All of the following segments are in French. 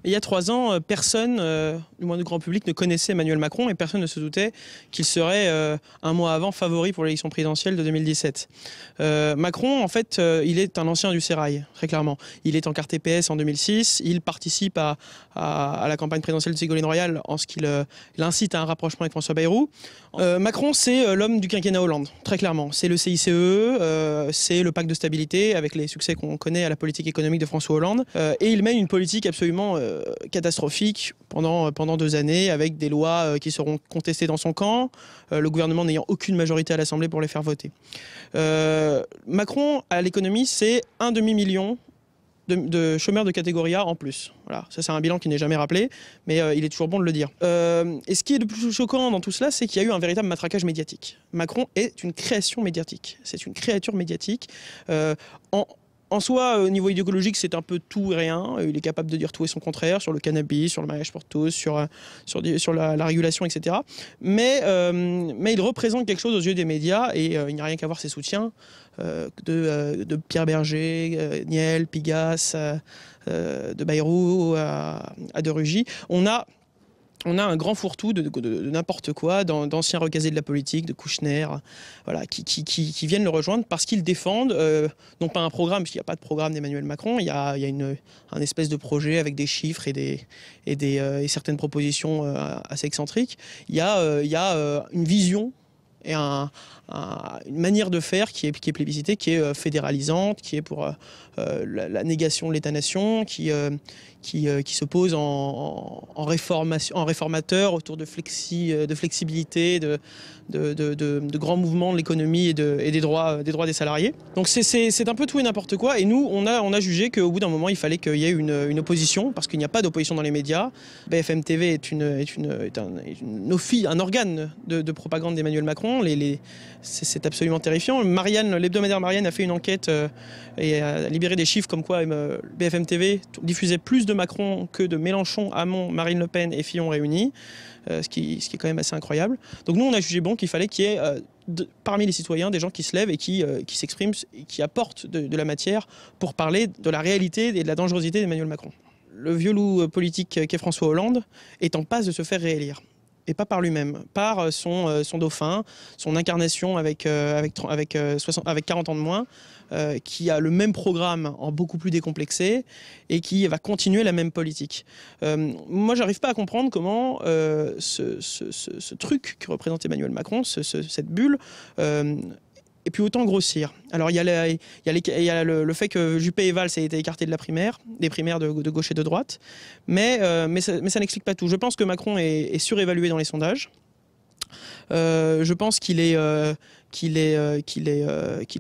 Il y a 3 ans, personne, du moins du grand public, ne connaissait Emmanuel Macron et personne ne se doutait qu'il serait un mois avant favori pour l'élection présidentielle de 2017. Macron, en fait, il est un ancien du Sérail, très clairement. Il est en carte PS en 2006, il participe à la campagne présidentielle de Ségolène Royal en ce qu'il incite à un rapprochement avec François Bayrou. Macron, c'est l'homme du quinquennat Hollande, très clairement. C'est le CICE, c'est le pacte de stabilité avec les succès qu'on connaît à la politique économique de François Hollande. Et il mène une politique absolument catastrophique pendant 2 années avec des lois qui seront contestées dans son camp, le gouvernement n'ayant aucune majorité à l'Assemblée pour les faire voter. Macron, à l'économie, c'est 1 demi-million de chômeurs de catégorie A en plus. Voilà, ça c'est un bilan qui n'est jamais rappelé, mais il est toujours bon de le dire. Et ce qui est le plus choquant dans tout cela, c'est qu'il y a eu un véritable matraquage médiatique. Macron est une création médiatique, c'est une créature médiatique. En soi, au niveau idéologique, c'est un peu tout et rien. Il est capable de dire tout et son contraire sur le cannabis, sur le mariage pour tous, sur la régulation, etc. Mais il représente quelque chose aux yeux des médias et il n'y a rien qu'à voir ses soutiens de Pierre Berger, Niel, Pigasse, de Bayrou à de Rugy. On a un grand fourre-tout de n'importe quoi, d'anciens recasés de la politique, de Kouchner, voilà, qui viennent le rejoindre parce qu'ils défendent, non pas un programme, puisqu'il n'y a pas de programme d'Emmanuel Macron, il y a un espèce de projet avec des chiffres et certaines propositions assez excentriques. Il y a une vision et une manière de faire qui est plébiscitée, qui est fédéralisante, qui est pour la négation de l'État-nation, qui se pose en réformateur autour de flexibilité, de grands mouvements de l'économie et des droits des salariés. Donc c'est un peu tout et n'importe quoi. Et nous, on a jugé qu'au bout d'un moment, il fallait qu'il y ait une opposition, parce qu'il n'y a pas d'opposition dans les médias. BFM TV est un organe de propagande d'Emmanuel Macron. C'est absolument terrifiant. L'hebdomadaire Marianne a fait une enquête et a libéré des chiffres comme quoi BFM TV diffusait plus de Macron que de Mélenchon, Hamon, Marine Le Pen et Fillon réunis, ce qui est quand même assez incroyable. Donc nous, on a jugé bon qu'il fallait qu'il y ait parmi les citoyens des gens qui se lèvent et qui s'expriment, et qui apportent de la matière pour parler de la réalité et de la dangerosité d'Emmanuel Macron. Le vieux loup politique qu'est François Hollande est en passe de se faire réélire. Et pas par lui-même, par son dauphin, son incarnation avec 40 ans de moins, qui a le même programme en beaucoup plus décomplexé et qui va continuer la même politique. Moi, j'arrive pas à comprendre comment ce truc que représente Emmanuel Macron, cette bulle, et puis autant grossir. Alors il y a le fait que Juppé et Valls aient été écartés des primaires de gauche et de droite, mais ça n'explique pas tout. Je pense que Macron est surévalué dans les sondages. Je pense qu'il est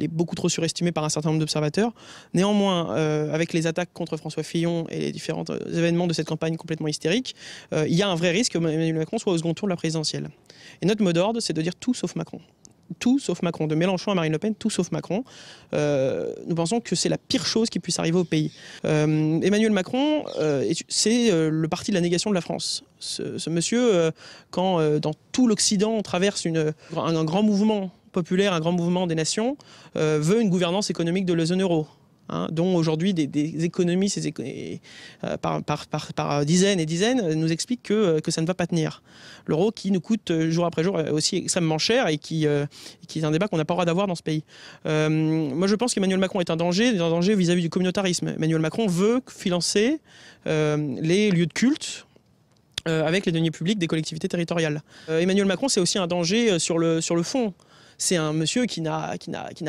beaucoup trop surestimé par un certain nombre d'observateurs. Néanmoins, avec les attaques contre François Fillon et les différents événements de cette campagne complètement hystérique, il y a un vrai risque que Emmanuel Macron soit au second tour de la présidentielle. Et notre mot d'ordre, c'est de dire tout sauf Macron. Tout sauf Macron, de Mélenchon à Marine Le Pen, tout sauf Macron. Nous pensons que c'est la pire chose qui puisse arriver au pays. Emmanuel Macron, c'est le parti de la négation de la France. Ce monsieur, quand dans tout l'Occident on traverse un grand mouvement populaire, un grand mouvement des nations, veut une gouvernance économique de la zone euro. Dont aujourd'hui des économistes par dizaines et dizaines nous expliquent que ça ne va pas tenir. L'euro qui nous coûte jour après jour aussi extrêmement cher et qui est un débat qu'on n'a pas le droit d'avoir dans ce pays. Moi je pense qu'Emmanuel Macron est un danger vis-à-vis du communautarisme. Emmanuel Macron veut financer les lieux de culte avec les deniers publics des collectivités territoriales. Emmanuel Macron, c'est aussi un danger sur le fond. C'est un monsieur qui n'a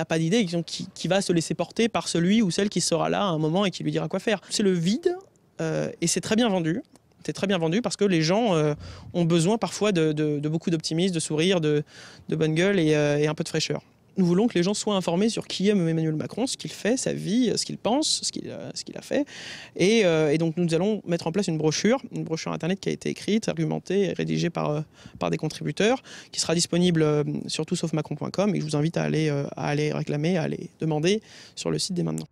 pas d'idée, qui va se laisser porter par celui ou celle qui sera là à un moment et qui lui dira quoi faire. C'est le vide et c'est très bien vendu. C'est très bien vendu parce que les gens ont besoin parfois de beaucoup d'optimisme, de sourire, de bonne gueule et un peu de fraîcheur. Nous voulons que les gens soient informés sur qui est Emmanuel Macron, ce qu'il fait, sa vie, ce qu'il pense, ce qu'il a fait. Et donc nous allons mettre en place une brochure internet qui a été écrite, argumentée et rédigée par des contributeurs, qui sera disponible sur toutsaufmacron.com et je vous invite à aller réclamer, à aller demander sur le site dès maintenant.